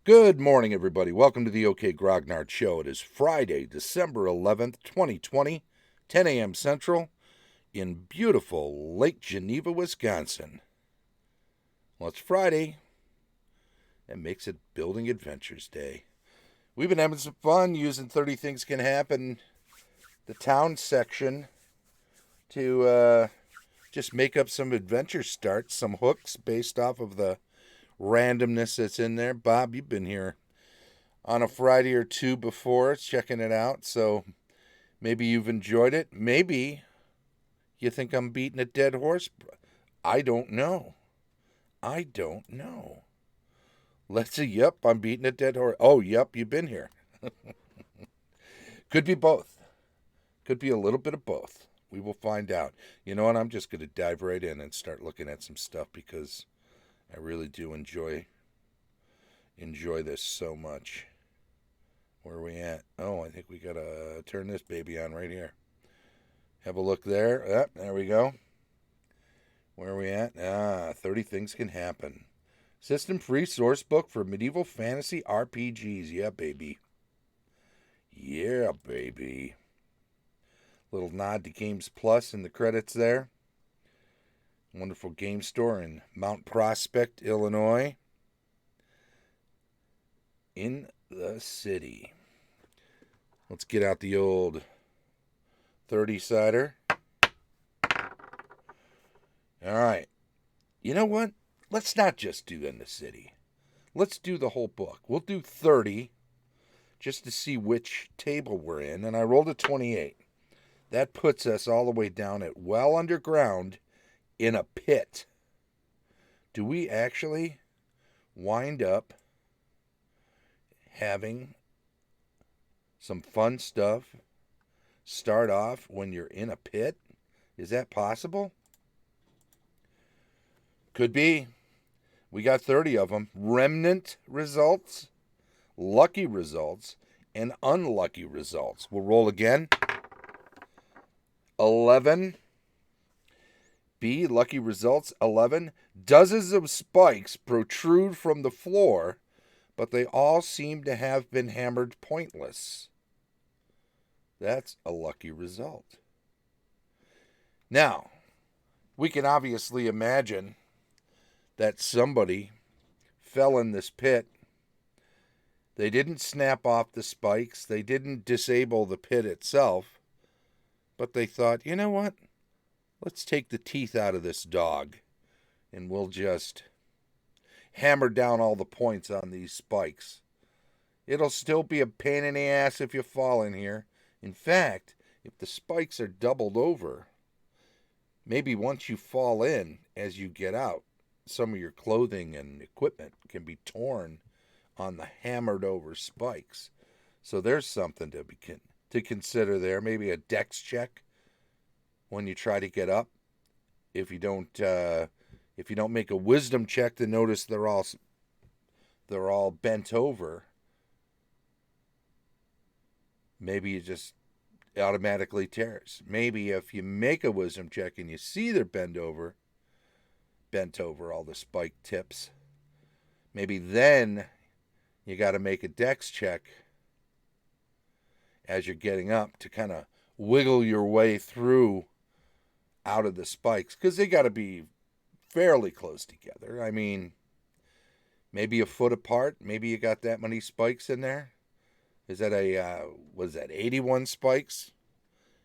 Good morning, everybody. Welcome to the OK Grognard Show. It is Friday, December 11th, 2020, 10 a.m. Central, in beautiful Lake Geneva, Wisconsin. Well, it's Friday. That makes it Building Adventures Day. We've been having some fun using 30 Things Can Happen, the town section, to just make up some adventure starts, some hooks based off of the randomness that's in there. Bob, you've been here on a Friday or two before, checking it out, so maybe you've enjoyed it. Maybe you think I'm beating a dead horse. I don't know. Let's see. Yep, I'm beating a dead horse. Oh, yep, you've been here. Could be both. Could be a little bit of both. We will find out. You know what? I'm just going to dive right in and start looking at some stuff because I really do enjoy this so much. Where are we at? Oh, I think we got to turn this baby on right here. Have a look there. There we go. Where are we at? 30 Things Can Happen. System-free source book for medieval fantasy RPGs. Yeah, baby. Yeah, baby. Little nod to Games Plus in the credits there. Wonderful game store in Mount Prospect, Illinois. In the city. Let's get out the old 30-sider. All right. You know what? Let's not just do in the city. Let's do the whole book. We'll do 30 just to see which table we're in. And I rolled a 28. That puts us all the way down at well underground in a pit. Do we actually wind up having some fun stuff start off when you're in a pit? Is that possible? Could be. We got 30 of them. Remnant results, lucky results, and unlucky results. We'll roll again. 11. B, lucky results, 11. Dozens of spikes protrude from the floor, but they all seem to have been hammered pointless. That's a lucky result. Now, we can obviously imagine that somebody fell in this pit. They didn't snap off the spikes. They didn't disable the pit itself. But they thought, you know what? Let's take the teeth out of this dog and we'll just hammer down all the points on these spikes. It'll still be a pain in the ass if you fall in here. In fact, if the spikes are doubled over, maybe once you fall in, as you get out, some of your clothing and equipment can be torn on the hammered over spikes. So there's something to consider there. Maybe a dex check when you try to get up. If you don't make a wisdom check to notice they're all bent over, maybe you just automatically tears. Maybe if you make a wisdom check and you see they're bent over all the spike tips, maybe then you got to make a dex check as you're getting up to kind of wiggle your way through out of the spikes, because they got to be fairly close together. I mean, maybe a foot apart. Maybe you got that many spikes in there. Is that 81 spikes?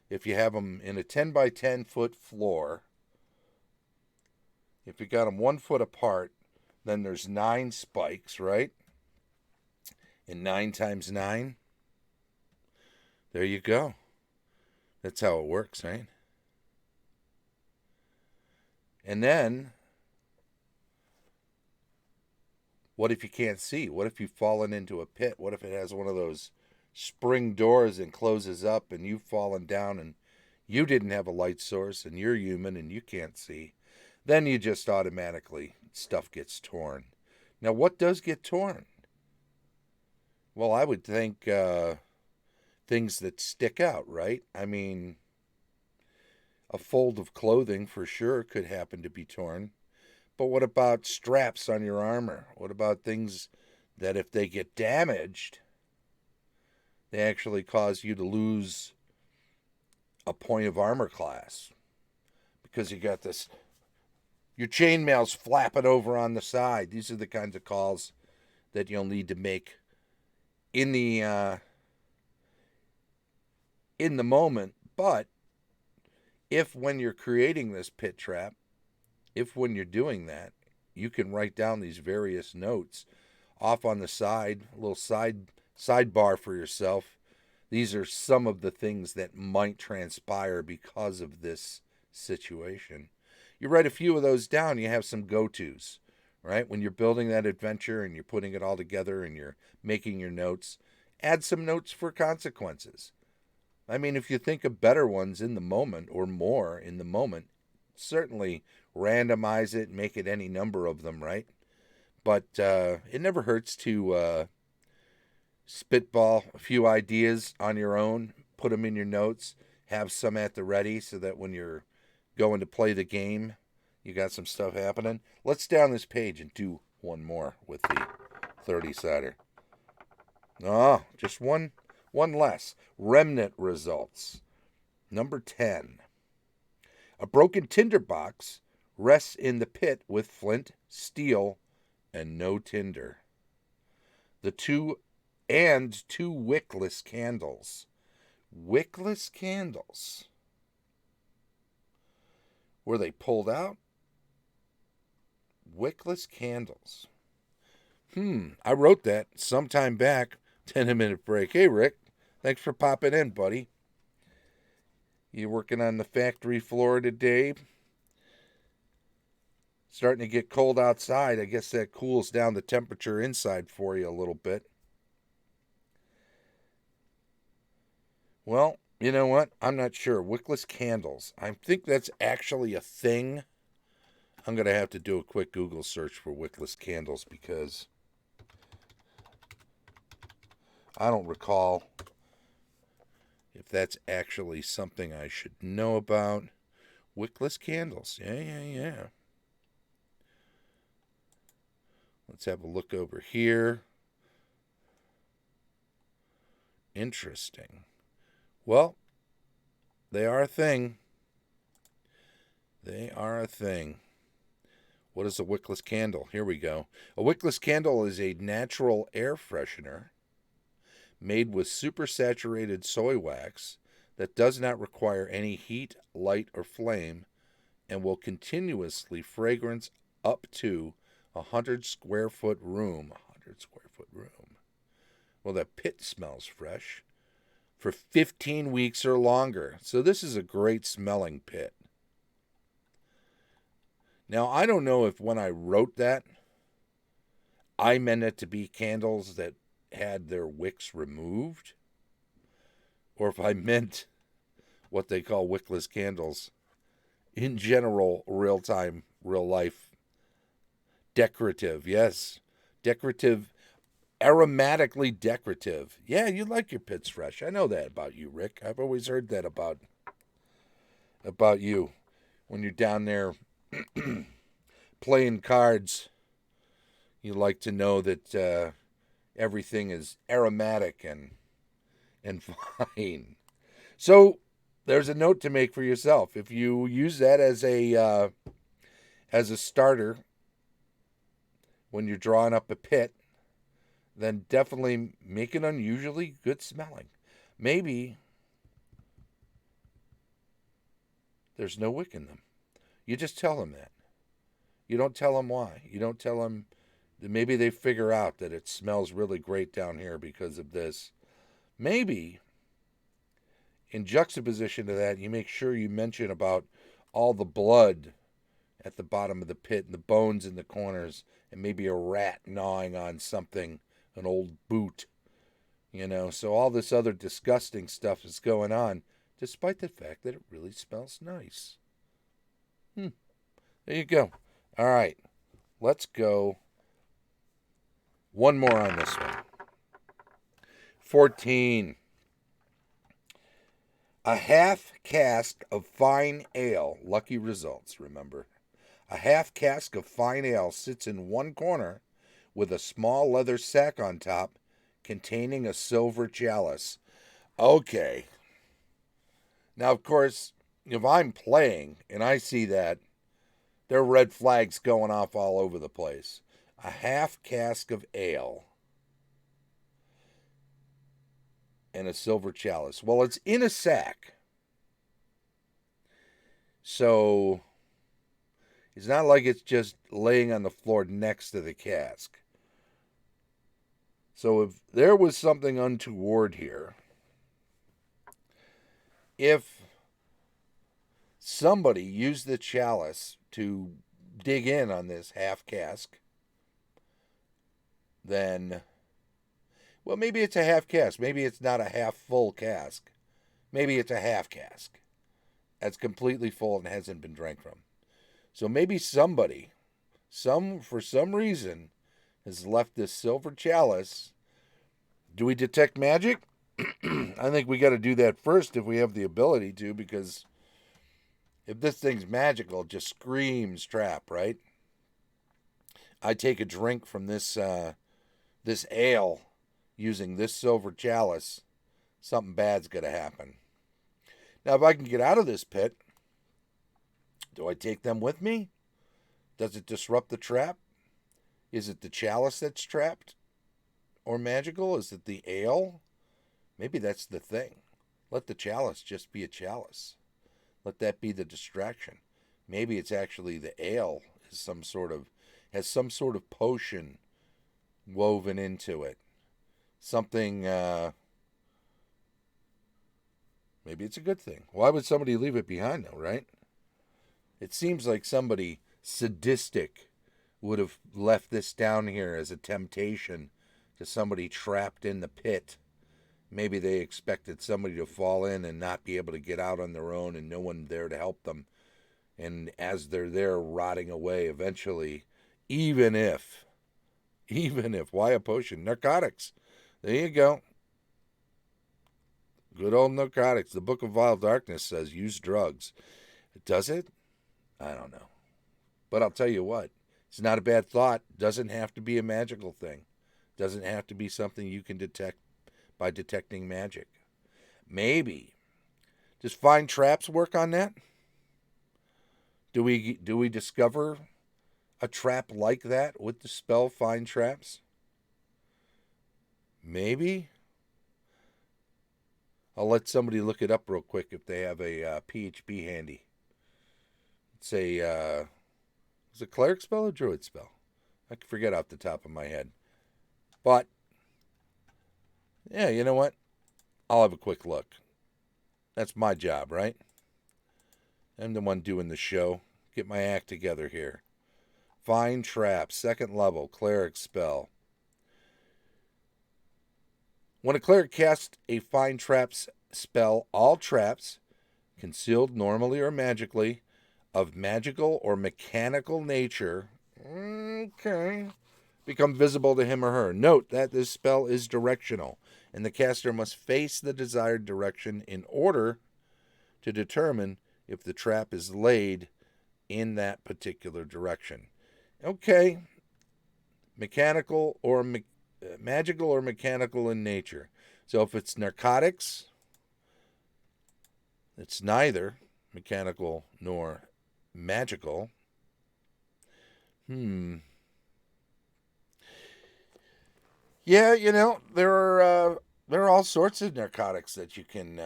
If you have them in a 10 by 10 foot floor, if you got them 1 foot apart, then there's 9 spikes, right? And 9 times 9. There you go. That's how it works, right? And then, what if you can't see? What if you've fallen into a pit? What if it has one of those spring doors and closes up and you've fallen down and you didn't have a light source and you're human and you can't see? Then you just automatically, stuff gets torn. Now, what does get torn? Well, I would think things that stick out, right? I mean, a fold of clothing for sure could happen to be torn. But what about straps on your armor? What about things that if they get damaged, they actually cause you to lose a point of armor class. Because you got this, your chainmail's flapping over on the side. These are the kinds of calls that you'll need to make in the moment. But if when you're creating this pit trap, if when you're doing that, you can write down these various notes off on the side, a little sidebar for yourself. These are some of the things that might transpire because of this situation. You write a few of those down, you have some go-tos, right? When you're building that adventure and you're putting it all together and you're making your notes, add some notes for consequences. I mean, if you think of better ones in the moment or more in the moment, certainly randomize it and make it any number of them, right? But it never hurts to spitball a few ideas on your own, put them in your notes, have some at the ready so that when you're going to play the game, you got some stuff happening. Let's down this page and do one more with the 30-sider. Oh, just one less. Remnant results. Number 10. A broken tinderbox rests in the pit with flint, steel, and no tinder. Two wickless candles. Wickless candles. Were they pulled out? Wickless candles. I wrote that sometime back. 10-minute break. Hey, Rick. Thanks for popping in, buddy. You working on the factory floor today? Starting to get cold outside. I guess that cools down the temperature inside for you a little bit. Well, you know what? I'm not sure. Wickless candles. I think that's actually a thing. I'm going to have to do a quick Google search for wickless candles because I don't recall if that's actually something I should know about. Wickless candles. Yeah. Let's have a look over here. Interesting. Well, they are a thing. They are a thing. What is a wickless candle? Here we go. A wickless candle is a natural air freshener made with supersaturated soy wax that does not require any heat, light, or flame and will continuously fragrance up to 100 square foot room. 100 square foot room. Well, the pit smells fresh for 15 weeks or longer. So this is a great smelling pit. Now, I don't know if when I wrote that, I meant it to be candles that had their wicks removed, or if I meant what they call wickless candles in general, real-time, real-life, decorative. Yes, decorative, aromatically decorative. Yeah, you like your pits fresh. I know that about you, Rick. I've always heard that about you when you're down there playing cards. You like to know that everything is aromatic and fine. So there's a note to make for yourself. If you use that as a starter when you're drawing up a pit, then definitely make it unusually good smelling. Maybe there's no wick in them. You just tell them that. You don't tell them why. You don't tell them that maybe they figure out that it smells really great down here because of this. Maybe in juxtaposition to that, you make sure you mention about all the blood at the bottom of the pit and the bones in the corners and maybe a rat gnawing on something, an old boot, so all this other disgusting stuff is going on, despite the fact that it really smells nice. There you go. All right, let's go one more on this one. 14. A half cask of fine ale. Lucky results, remember. A half cask of fine ale sits in one corner with a small leather sack on top containing a silver chalice. Okay. Now, of course, if I'm playing and I see that, there are red flags going off all over the place. A half cask of ale and a silver chalice. Well, it's in a sack. So it's not like it's just laying on the floor next to the cask. So if there was something untoward here, if somebody used the chalice to dig in on this half cask, then, well, maybe it's a half cask. Maybe it's not a half full cask. Maybe it's a half cask that's completely full and hasn't been drank from. So maybe somebody, for some reason, has left this silver chalice. Do we detect magic? I think we got to do that first if we have the ability to, because if this thing's magical, it just screams trap, right? I take a drink from this this ale using this silver chalice, something bad's going to happen. Now, if I can get out of this pit, do I take them with me? Does it disrupt the trap? Is it the chalice that's trapped or magical? Is it the ale? Maybe that's the thing. Let the chalice just be a chalice. Let that be the distraction. Maybe it's actually the ale is has some sort of potion woven into it. Something, maybe it's a good thing. Why would somebody leave it behind though, right? It seems like somebody sadistic would have left this down here as a temptation to somebody trapped in the pit. Maybe they expected somebody to fall in and not be able to get out on their own and no one there to help them. And as they're there rotting away, eventually, even if, why a potion? Narcotics. There you go. Good old narcotics. The Book of Vile Darkness says use drugs. Does it? I don't know. But I'll tell you what. It's not a bad thought. Doesn't have to be a magical thing. Doesn't have to be something you can detect by detecting magic. Maybe. Does find traps work on that? Do we discover a trap like that with the spell find traps? Maybe. I'll let somebody look it up real quick if they have a PHB handy. It's a is it cleric spell or druid spell? I can forget off the top of my head. But yeah, you know what? I'll have a quick look. That's my job, right? I'm the one doing the show. Get my act together here. Find traps, second level, cleric spell. When a cleric casts a find traps spell, all traps, concealed normally or magically, of magical or mechanical nature, become visible to him or her. Note that this spell is directional, and the caster must face the desired direction in order to determine if the trap is laid in that particular direction. Okay. Mechanical or magical or mechanical in nature. So if it's narcotics, it's neither mechanical nor magical. Yeah, you know, there are all sorts of narcotics that you can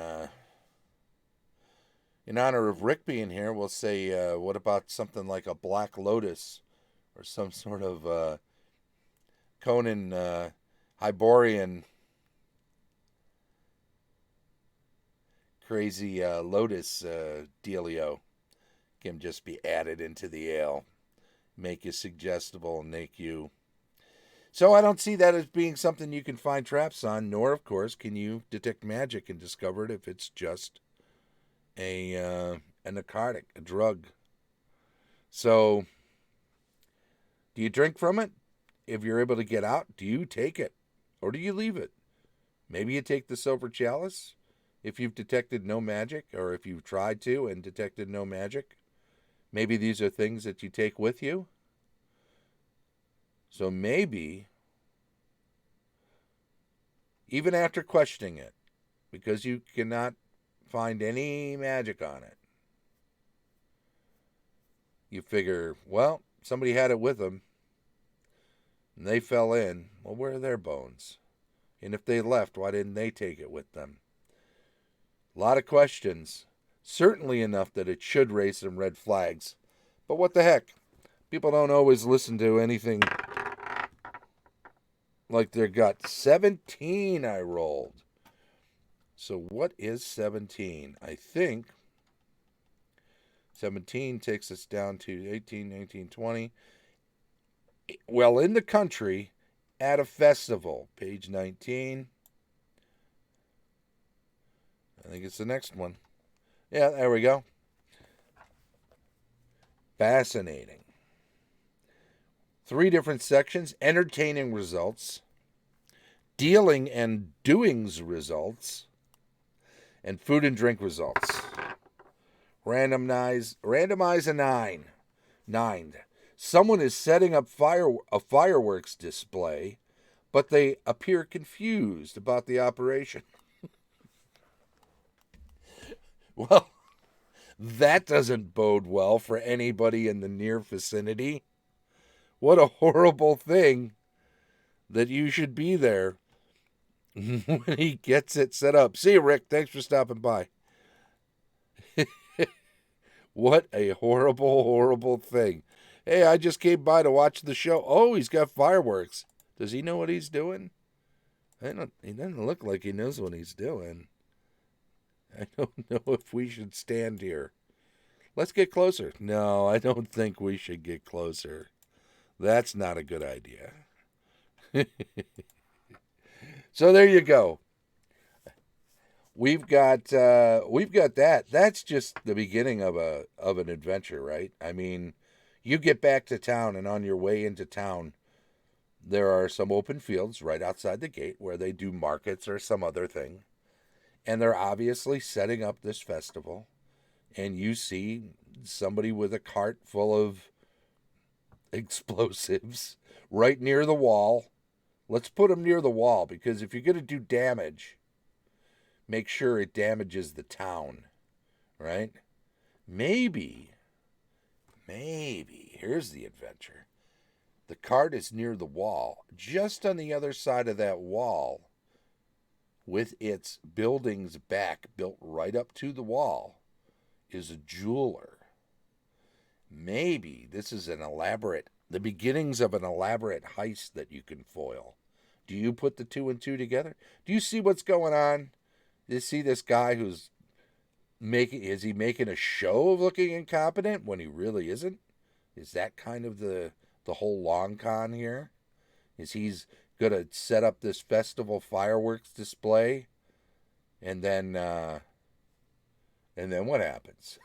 in honor of Rick being here, we'll say, what about something like a Black Lotus or some sort of Conan Hyborian crazy Lotus dealio can just be added into the ale, make you suggestible and make you... So I don't see that as being something you can find traps on, nor, of course, can you detect magic and discover it if it's just a narcotic, a drug. So, do you drink from it? If you're able to get out, do you take it? Or do you leave it? Maybe you take the silver chalice if you've detected no magic, or if you've tried to and detected no magic. Maybe these are things that you take with you. So maybe, even after questioning it, because you cannot find any magic on it, you figure, well, somebody had it with them, and they fell in. Well, where are their bones? And if they left, why didn't they take it with them? A lot of questions. Certainly enough that it should raise some red flags. But what the heck? People don't always listen to anything like their gut. 17 I rolled. So what is 17? I think 17 takes us down to 18, 19, 20. Well, in the country, at a festival. Page 19. I think it's the next one. Yeah, there we go. Fascinating. 3 different sections: entertaining results, dealing and doings results, and food and drink results. Randomize a 9. 9. Someone is setting up a fireworks display, but they appear confused about the operation. Well, that doesn't bode well for anybody in the near vicinity. What a horrible thing that you should be there when he gets it set up. See you, Rick. Thanks for stopping by. What a horrible, horrible thing. Hey, I just came by to watch the show. Oh, he's got fireworks. Does he know what he's doing? He doesn't look like he knows what he's doing. I don't know if we should stand here. Let's get closer. No, I don't think we should get closer. That's not a good idea. So there you go. We've got that. That's just the beginning of an adventure, right? I mean, you get back to town, and on your way into town, there are some open fields right outside the gate where they do markets or some other thing. And they're obviously setting up this festival. And you see somebody with a cart full of explosives right near the wall. Let's put them near the wall, because if you're going to do damage, make sure it damages the town, right? Maybe, here's the adventure. The cart is near the wall. Just on the other side of that wall, with its building's back built right up to the wall, is a jeweler. Maybe this is the beginnings of an elaborate heist that you can foil. Do you put the 2 and 2 together? Do you see what's going on? Do you see this guy is he making a show of looking incompetent when he really isn't? Is that kind of the whole long con here? Is he's going to set up this festival fireworks display, and then what happens?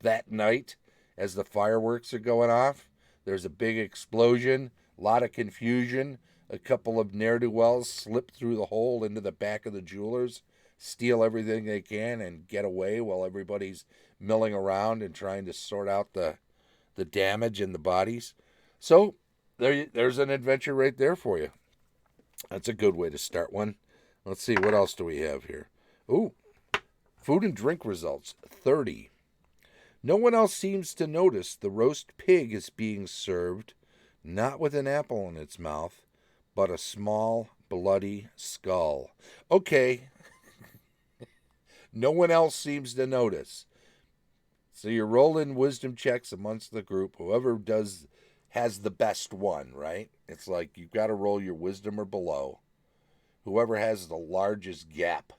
That night, as the fireworks are going off, there's a big explosion, a lot of confusion. A couple of ne'er-do-wells slip through the hole into the back of the jewelers, steal everything they can, and get away while everybody's milling around and trying to sort out the damage in the bodies. So there's an adventure right there for you. That's a good way to start one. Let's see, what else do we have here? Ooh, food and drink results, 30. No one else seems to notice the roast pig is being served, not with an apple in its mouth, but a small, bloody skull. Okay. No one else seems to notice. So you're rolling wisdom checks amongst the group. Whoever has the best one, right? It's like you've got to roll your wisdom or below. Whoever has the largest gap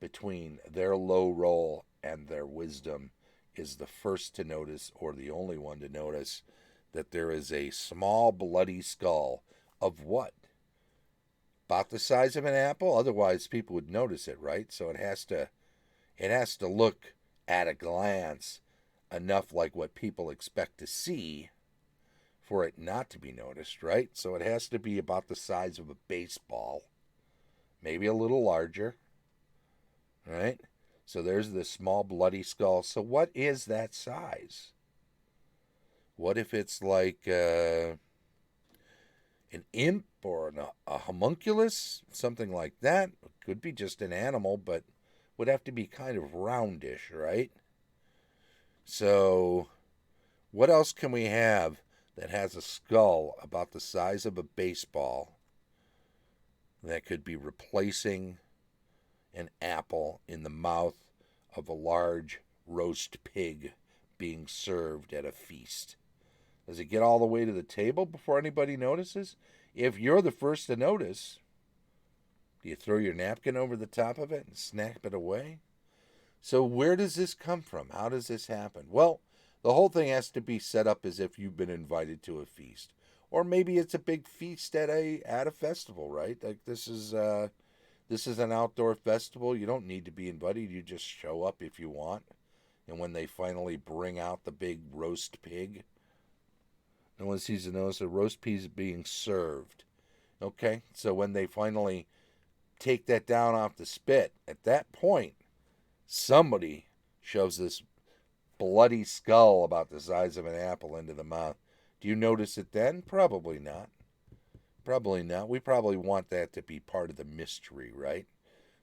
between their low roll and their wisdom is the first to notice, or the only one to notice, that there is a small bloody skull of what? About the size of an apple? Otherwise people would notice it, right? So it has to look at a glance enough like what people expect to see for it not to be noticed, right? So it has to be about the size of a baseball, maybe a little larger, right? So there's this small bloody skull. So what is that size? What if it's like an imp or a homunculus, something like that. It could be just an animal, but would have to be kind of roundish, right? So, what else can we have that has a skull about the size of a baseball that could be replacing an apple in the mouth of a large roast pig being served at a feast? Does it get all the way to the table before anybody notices? If you're the first to notice, do you throw your napkin over the top of it and snap it away? So where does this come from? How does this happen? Well, the whole thing has to be set up as if you've been invited to a feast. Or maybe it's a big feast at a festival, right? Like this is an outdoor festival. You don't need to be invited. You just show up if you want. And when they finally bring out the big roast pig, no one sees to notice the roast pig is being served. Okay, so when they finally take that down off the spit, at that point, somebody shoves this bloody skull about the size of an apple into the mouth. Do you notice it then? Probably not. Probably not. We probably want that to be part of the mystery, right?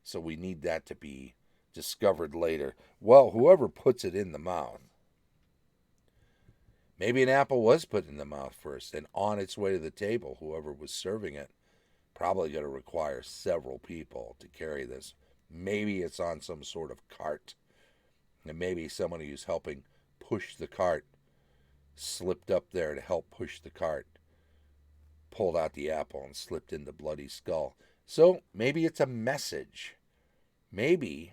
So we need that to be discovered later. Well, whoever puts it in the mouth, maybe an apple was put in the mouth first and on its way to the table, whoever was serving it, probably going to require several people to carry this. Maybe it's on some sort of cart. And maybe somebody who's helping push the cart slipped up there to help push the cart, pulled out the apple and slipped in the bloody skull. So maybe it's a message. Maybe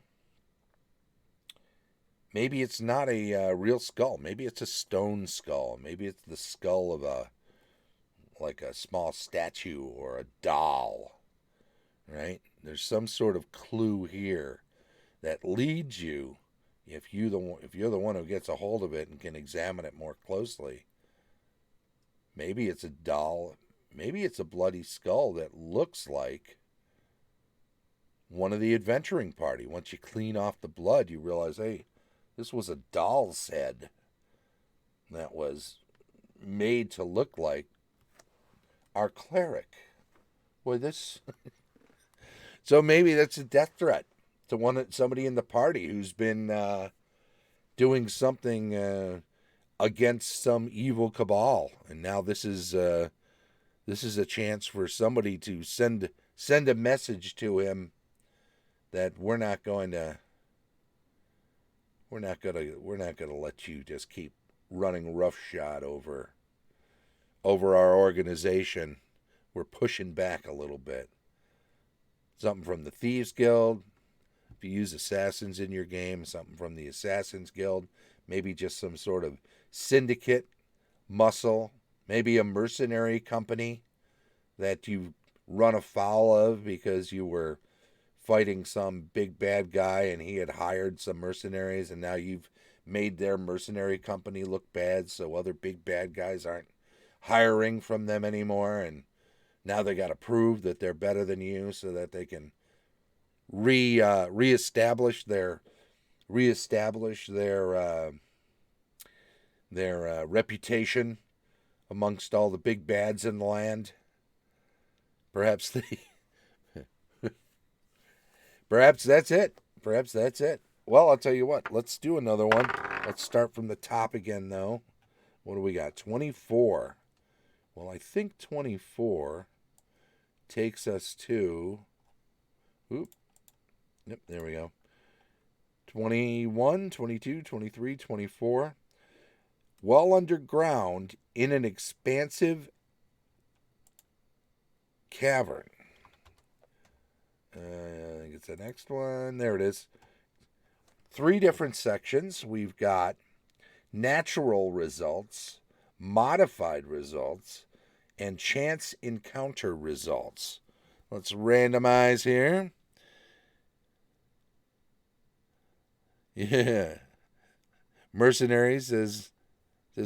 it's not a real skull. Maybe it's a stone skull. Maybe it's the skull of a small statue or a doll, right? There's some sort of clue here that leads you, if you're the one who gets a hold of it and can examine it more closely. Maybe it's a doll. Maybe it's a bloody skull that looks like one of the adventuring party. Once you clean off the blood, you realize, hey, this was a doll's head that was made to look like our cleric. Boy, this. So maybe that's a death threat to somebody in the party who's been doing something against some evil cabal, and now this is a chance for somebody to send a message to him that we're not going to let you just keep running roughshod over our organization. We're pushing back a little bit. Something from the Thieves Guild. If you use assassins in your game, something from the Assassins Guild. Maybe just some sort of syndicate muscle. Maybe a mercenary company that you run afoul of because you were fighting some big bad guy and he had hired some mercenaries, and now you've made their mercenary company look bad, so other big bad guys aren't hiring from them anymore, and now they got to prove that they're better than you so that they can reestablish their reputation amongst all the big bads in the land. Perhaps that's it. Well, I'll tell you what. Let's do another one. Let's start from the top again, though. What do we got? 24. Well, I think 24 takes us to... Oop. Yep, there we go. 21, 22, 23, 24. Well underground in an expansive cavern. I think it's the next one. There it is. 3 different sections. We've got natural results, modified results, and chance encounter results. Let's randomize here. Yeah. Mercenaries, says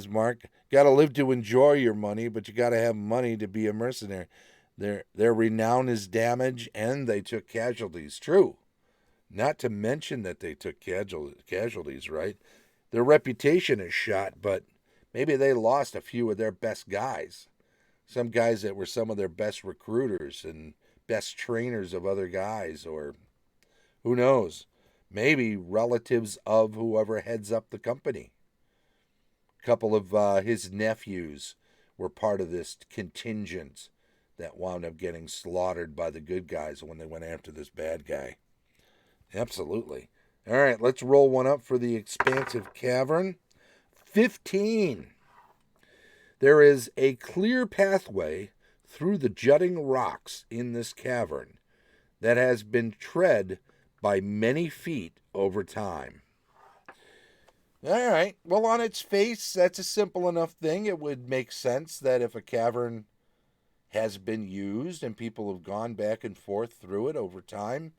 Mark. Got to live to enjoy your money, but you got to have money to be a mercenary. Their renown is damaged, and they took casualties. True. Not to mention that they took casualties, right? Their reputation is shot, but maybe they lost a few of their best guys. Some guys that were some of their best recruiters and best trainers of other guys, or who knows, maybe relatives of whoever heads up the company. A couple of his nephews were part of this contingent that wound up getting slaughtered by the good guys when they went after this bad guy. Absolutely. All right, let's roll one up for the expansive cavern. 15. There is a clear pathway through the jutting rocks in this cavern that has been tread by many feet over time. All right. Well, on its face, that's a simple enough thing. It would make sense that if a cavern has been used and people have gone back and forth through it over time,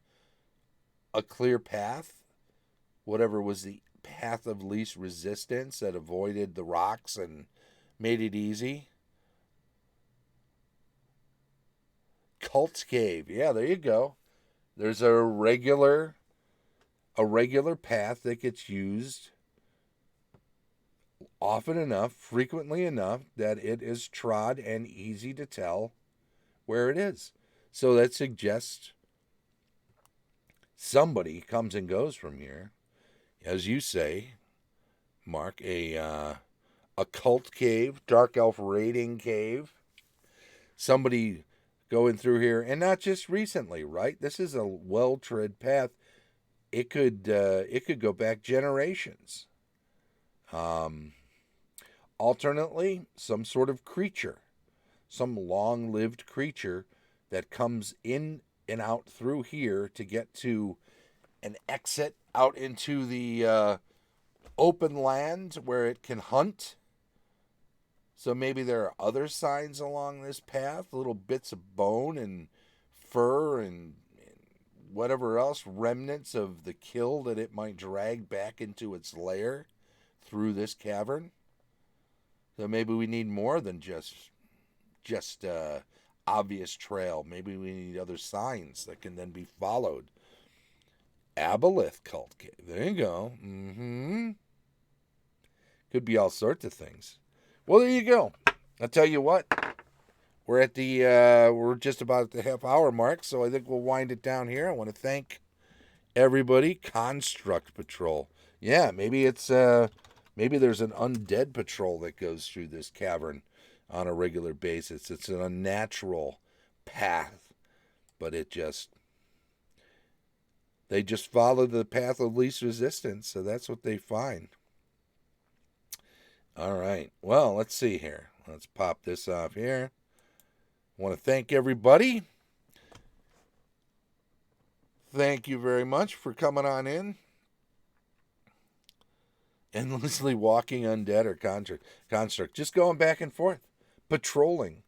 a clear path, whatever was the path of least resistance that avoided the rocks and made it easy. Cult Cave. Yeah, there you go. There's a regular path that gets used often enough, frequently enough, that it is trod and easy to tell where it is. So that suggests somebody comes and goes from here. As you say, Mark, a cult cave, dark elf raiding cave. Somebody going through here, and not just recently, right? This is a well-tread path. It could go back generations. Alternately, some sort of creature, some long-lived creature that comes in and out through here to get to an exit out into the open land where it can hunt. So maybe there are other signs along this path, little bits of bone and fur and whatever else, remnants of the kill that it might drag back into its lair through this cavern. So maybe we need more than just obvious trail. Maybe we need other signs that can then be followed. Aboleth cult cave. There you go. Could be all sorts of things. Well, there you go. I'll tell you what. We're at the we're just about at the half-hour mark, so I think we'll wind it down here. I want to thank everybody. Construct Patrol. Yeah, maybe it's maybe there's an undead patrol that goes through this cavern on a regular basis. It's an unnatural path, but they just follow the path of least resistance, so that's what they find. All right. Well, let's see here. Let's pop this off here. I want to thank everybody. Thank you very much for coming on in. Endlessly walking undead or construct. Just going back and forth. Patrolling.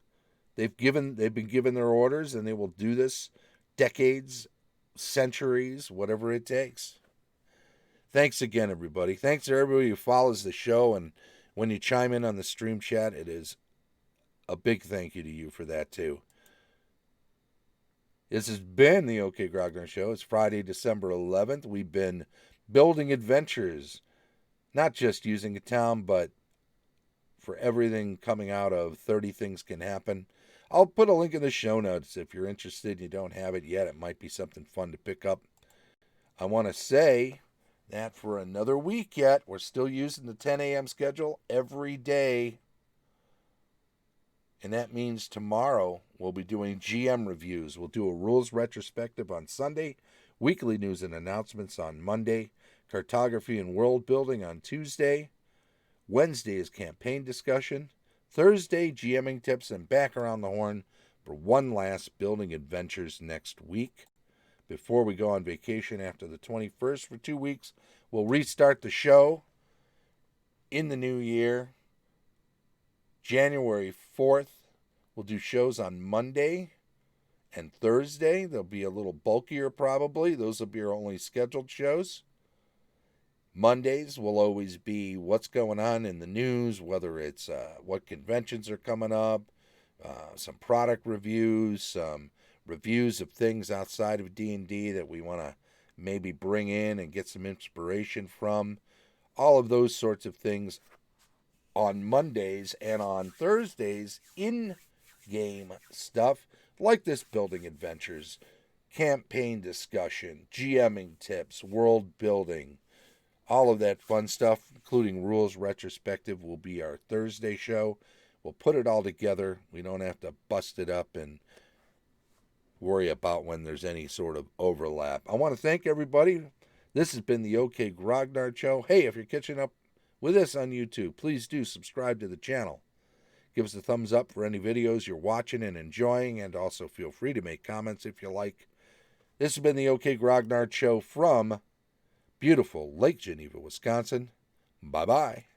They've been given their orders, and they will do this decades, centuries, whatever it takes. Thanks again, everybody. Thanks to everybody who follows the show, and when you chime in on the stream chat, it is a big thank you to you for that, too. This has been the OK Grogner Show. It's Friday, December 11th. We've been building adventures, not just using a town, but for everything coming out of 30 Things Can Happen. I'll put a link in the show notes if you're interested and you don't have it yet. It might be something fun to pick up. I want to say that for another week yet, we're still using the 10 a.m. schedule every day. And that means tomorrow we'll be doing GM reviews. We'll do a rules retrospective on Sunday, weekly news and announcements on Monday, cartography and world building on Tuesday. Wednesday is campaign discussion. Thursday, GMing tips, and back around the horn for one last building adventures next week. Before we go on vacation after the 21st for 2 weeks, we'll restart the show in the new year. January 4th, we'll do shows on Monday and Thursday. They'll be a little bulkier probably. Those will be our only scheduled shows. Mondays will always be what's going on in the news, whether it's what conventions are coming up, some product reviews, some reviews of things outside of D&D that we want to maybe bring in and get some inspiration from. All of those sorts of things on Mondays, and on Thursdays in game stuff like this building adventures, campaign discussion, GMing tips, world building, all of that fun stuff, including rules retrospective, will be our Thursday show. We'll put it all together. We don't have to bust it up and worry about when there's any sort of overlap. I want to thank everybody. This has been the OK Grognard Show. Hey, if you're catching up with us on YouTube, please do subscribe to the channel. Give us a thumbs up for any videos you're watching and enjoying, and also feel free to make comments if you like. This has been the OK Grognard Show from beautiful Lake Geneva, Wisconsin. Bye-bye.